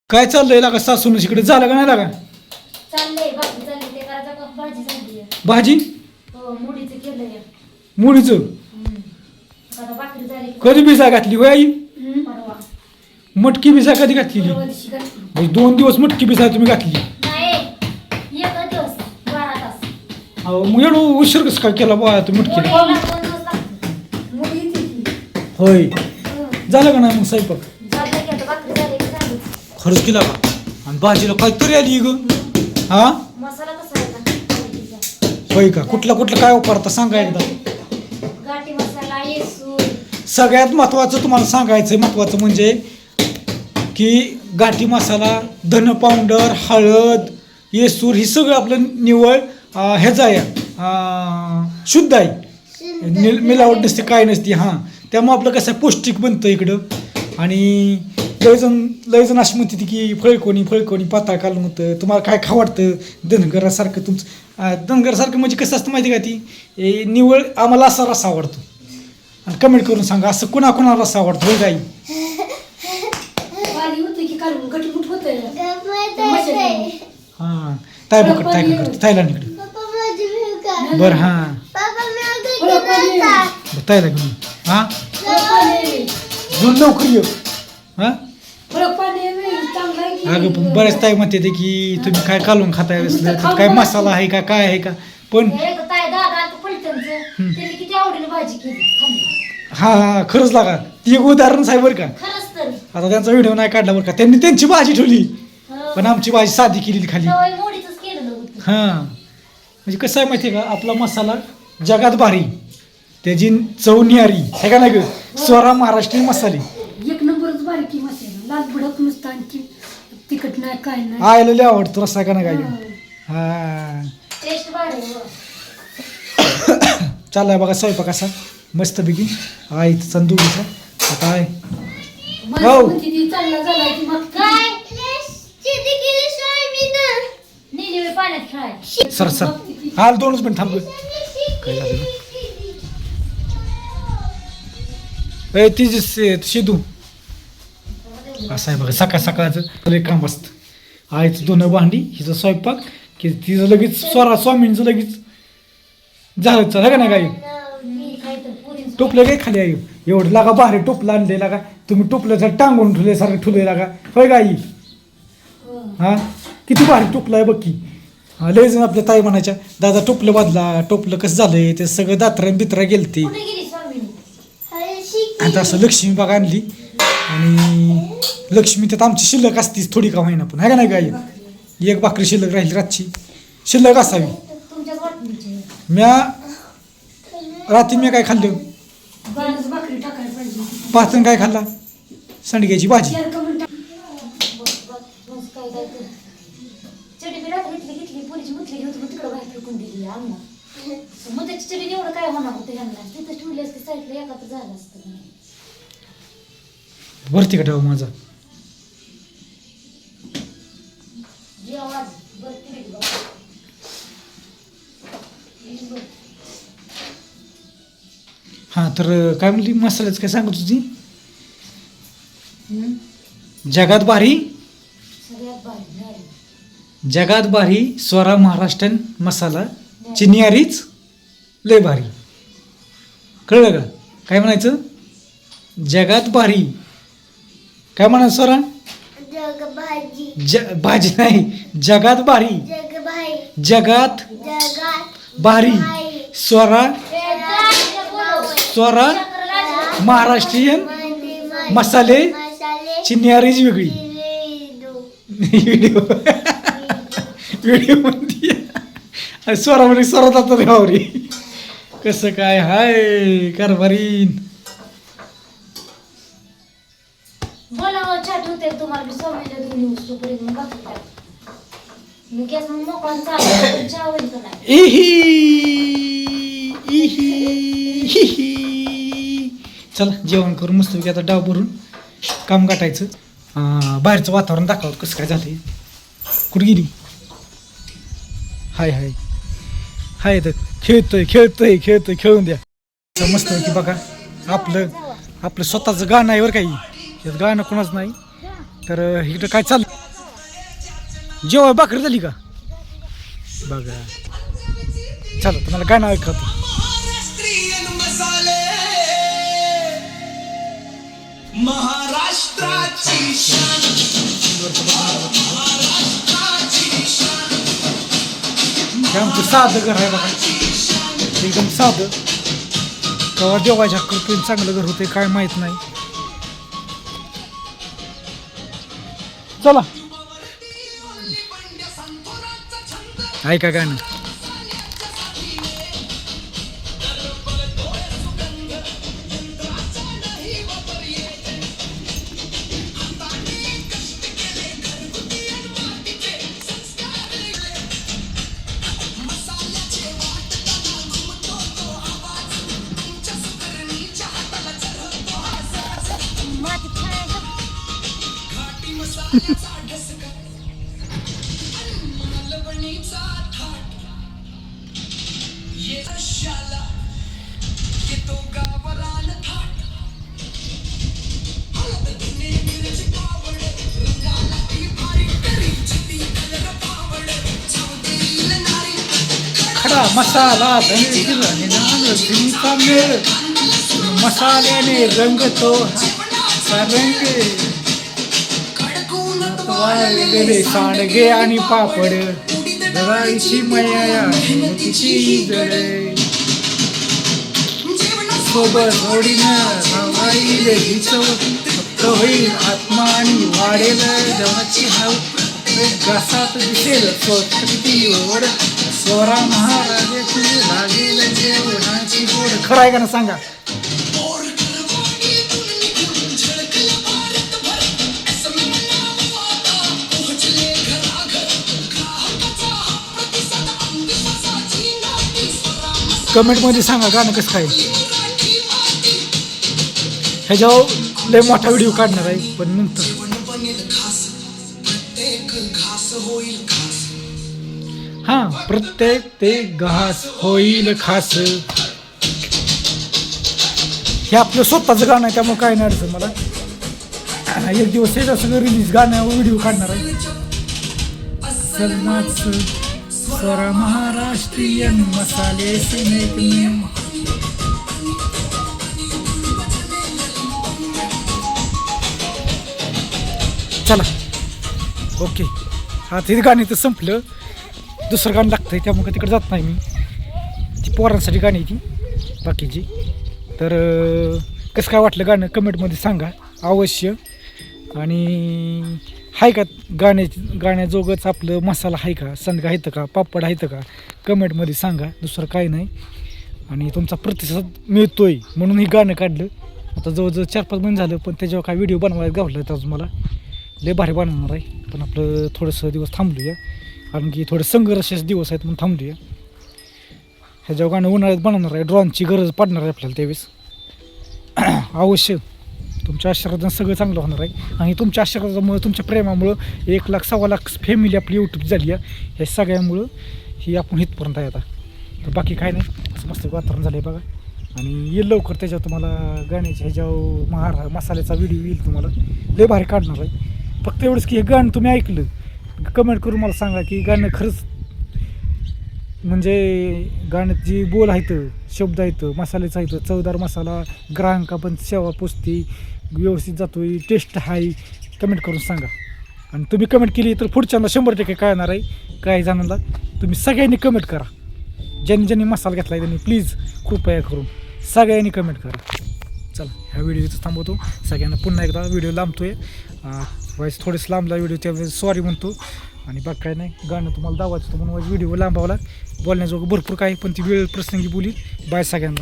काय चाललंय लागा सासून इकडे झालं का नाही लागा चाललंय भाजी चालली ते करायचं का भाजी झाली भाजी हो मुडीचं केलंय मुळीचं आता भाकरी झाली कधी बिसा घातली होय आई परवा मटकी बिसा कधी घातली परवा दिवशी घातली. 2 दिवस मटकी बिसा तुम्ही घातली नाही एक दिवस 12 तास अहो मग एवढं उशीर कसं काय केला बा तुम्ही मटकी मुडीला 2 दिवस लागतात मुडीची ती. होय हं. झालं का नाही मग स्वयंपाक झालं की आता भाकरी झाली की झाली खरंच केला का आणि भाजीला काय तरी आली ग हा मसाला कसा आहे का होय का कुठला काय वापरता सांगा एकदा गाठी मसाला येसूर सगळ्यात महत्त्वाचं तुम्हाला सांगायचं महत्त्वाचं म्हणजे की गाठी मसाला धन पावडर हळद येसूर ही सगळं आपलं निवळ ह्याचं आहे शुद्ध आहे मिलावट नसते काय नसते हां त्यामुळं आपलं कसं आहे पौष्टिक बनतं इकडं आणि लयजण अशी म्हणते की फळकोणी पाताळ काढून होतं तुम्हाला काय खावं वाटतं धनगरासारखं तुमचं धनगरासारखं म्हणजे कसं असतं माहिती का ती निवळ आम्हाला असा रस्सा आवडतो आणि कमेंट करून सांगा असं कुणाला रस्सा आवडतो होय गाई पाणी होतं की काढून गटमुट होतं हां ताय करतो थायलंड इकडे बरं हां तायला घेऊन हां घेऊन लवकर ये हां अगं पण बऱ्याच ताई म्हणते ते की तुम्ही काय कालवून खाताय असलं तर काय मसाला आहे का काय आहे का पण किती आवडीने भाजी केली हां खरंच लागा ती एक उदाहरण आहे बरं का खरंच तर आता त्यांचा व्हिडिओ नाही काढला बरं का त्यांनी त्यांची भाजी ठेवली पण आमची भाजी साधी केलेली खाली सवय मोडीचंच केलेलं होतं हां म्हणजे कसं आहे माहिती आहे का आपला मसाला जगात भारी त्याची चव न्यारी आहे का नाही ग स्वरा महाराष्ट्रीयन मसाले एक नंबरच बारीकी मसाला लाल भडक नुसतं आणखी तिखट नाही काय नाही आयला लय आवडतो रस्सा का नाही काय हां टेस्ट भारी हो. चाललाय बघा स्वयंपाक असा मस्तपैकी आई संदुगीचा आता आहे हो. चांगला झाला की मग काय नेली वेळ पाण्यात खेळाय सर हाल 2 मिनिट थांब काय झालं तिची शिदू असं आहे बघा सकाळचं एक काम असतं आईचं धुणं भांडी हिचं स्वयंपाक की तिचं लगेच स्वामींचं लगेच झालं चला का नाही काही मी काय तर पुरीच टोपलं काय खाली आई एवढं लागा भारी टोपलं आणले लागा तुम्ही टोपल्याचं टांगून ठेवल्यासारखं ठेवले लागा होय का आई हां किती भारी टोपलं आहे बघ की लय जण आपल्या ताई म्हणायच्या दादा टोपलं बांधला टोपलं कसं झालंय ते सगळं दात्र्या बित्र्या गेलती कुठे गेली स्वामीनी आता असं लक्ष्मी बाग आणली आणि लक्ष्मी त्यात आमची शिल्लक असतीच थोडी का महिना पण आहे का नाही गाई एक भाकरी शिल्लक राहील रातची शिल्लक असावी तुमच्याच वाटणीचे म्या रात्री मी काय खाल्लं बाळच भाकरी टाकायला पाहिजे पाचन काय खाल्ला सांडग्याची भाजी चार कमेंट काय काय तर चडी बी रात्री घेतली पुरीची मुतली घेऊन तिकडं बाहेर फेकून दिली अंगणात मग त्याची चडी एवढं काय होणार होतं ह्यांना तिथं ठेवली असते साईडला एका तर झालं असतं वरती का ठेवा माझा जी आवाज बरं हां तर काय म्हणली मसाल्याचं काय सांगत होती जगात भारी सगळ्यात भारी जगात भारी स्वरा महाराष्ट्रीयन मसाला चिनियारीच लय भारी कळलं का काय म्हणायचं जगात भारी काय म्हणायचं स्वरा भाजी नाही जगात भारी जगात भारी स्वरा महाराष्ट्रीयन मसाले चिनियारीच वेगळी व्हिडिओ म्हणते स्वरामध्ये स्वरात आता रेवावरी कसं काय हाय कारभारीन बोला छाट होते तुम्हाला मी स्वामीला घेऊन येऊ तोपर्यंत मग बाकी मी गॅस मग मोकळा चालू चहा होईल का नाही चला जेवण करून मस्त आता डाव भरून काम गाठायचं बाहेरचं वातावरण दाखवत कसं काय झालंय कुठं गेली हाय हाय हाय तर खेळतोय खेळून द्या मस्त की बघा आपलं स्वतःचं गाणं आहे बरं काही यात गाणं कोणाच नाही तर इकडं काय चाललं जेव्हा भाकरी झाली का बघा. चला तुम्हाला गाणं ऐकवतो. महाराष्ट्रीयन मसाले महाराष्ट्राची शान महाराष्ट्राची शान हे आमचं साधं घर आहे बघा, एकदम साधं. तेव्हा देवाच्या कृपेने चांगलं घर होते काय माहित नाही. चला ऐका गाणं. खडा मसाला धने जिरे नारळ चिंचा मेळ मसाल्याने रंगतो हा रंग. वाळलेले सांडगे आणि पापड दराईची मया तिची जळे सोबत जोडीनं रावाईले हिचव फक्त होईल आत्मा आणि वाढेल जेवणाची हाव घासात दिसेल स्वतःची ओढ स्वरा महाराजाची लागेल जेवणाची गोड. खरं आहे का ना सांगा. कमेंटमध्ये सांगा गाणं कसं काय. ह्याच्यावर लय मोठा व्हिडिओ काढणार आहे पण नंतर. हां प्रत्येक ते घास होईल खास. हे आपलं स्वतःचं गाणं आहे त्यामुळे काय नाही अडचण मला. एक दिवस हे सगळं रिलीज गाण्यावर व्हिडिओ काढणार आहे. सलमाच स्वरा महाराष्ट्रीयन मसाले सिनेट में. चला ओके. हा ते गाणी तर संपलं, दुसरं गाणं लागतंय त्यामुळे तिकडे जात नाही मी. ती पोरांसाठी गाणी ती बाकीची. तर कसं काय वाटलं गाणं कमेंटमध्ये सांगा अवश्य. आणि आहे का गाण्याजोगंच आपलं मसाला आहे का, संदगा आहेत का, पापड आहेत का, कमेंटमध्ये सांगा. दुसरं काही नाही. आणि तुमचा प्रतिसाद मिळतोय म्हणून हे गाणं काढलं. आता जवळजवळ 4-5 महिने झालं पण त्याच्यावर काय व्हिडिओ बनवायला गावलं तर अजून मला लय भारी बनवणार आहे. पण आपलं थोडंसं दिवस थांबलूया कारण की थोडं संघर्षाचे दिवस आहेत म्हणून थांबलूया. ह्याच्यावर गाणं उन्हाळ्यात बनवणार आहे. ड्रॉनची गरज पडणार आहे आपल्याला त्यावेळेस. अवश्य तुमच्या आशीर्वादानं सगळं चांगलं होणार आहे. आणि तुमच्या आशीर्वादामुळं तुमच्या प्रेमामुळं 1,00,000-1,15,00,000 फॅमिली आपली यूट्यूब झाली आहे. ह्या सगळ्यामुळं ही आपण इथपर्यंत आहे आता. तर बाकी काय नाही, असं मस्त वातावरण झालं आहे बघा. आणि येईल लवकर त्याच्यावर तुम्हाला गाण्याच्या ह्याच्यावर मसाल्याचा व्हिडिओ येईल तुम्हाला. लय भारी काढणार आहे. फक्त एवढंच की हे गाणं तुम्ही ऐकलं कमेंट करून मला सांगा की गाणं खरंच म्हणजे गाण्यात जी बोल आहेत, शब्द आहेत, मसाल्याचं आहेत, चवदार मसाला, ग्राहका पण सेवा पोचती, व्यवस्थित जातो, टेस्ट आहे, कमेंट करून सांगा. आणि तुम्ही कमेंट केली तर पुढच्यांदा 100% कळणार आहे. काही जणांना तुम्ही सगळ्यांनी कमेंट करा. ज्यांनी मसाला घेतला आहे त्यांनी प्लीज कृपया करून सगळ्यांनी कमेंट करा. चला ह्या व्हिडिओ इथं थांबवतो. सगळ्यांना पुन्हा एकदा व्हिडिओ लांबतो आहे. वाईस थोडेच लांबला व्हिडिओ त्यावेळेस सॉरी म्हणतो. आणि बाग काय नाही, गाणं तुम्हाला दावायचं होतं म्हणून व्हिडिओ लांबावला. बोलण्याजोगं भरपूर काय पण ती वेळ प्रसंगी बोली. बाय सगळ्यांना.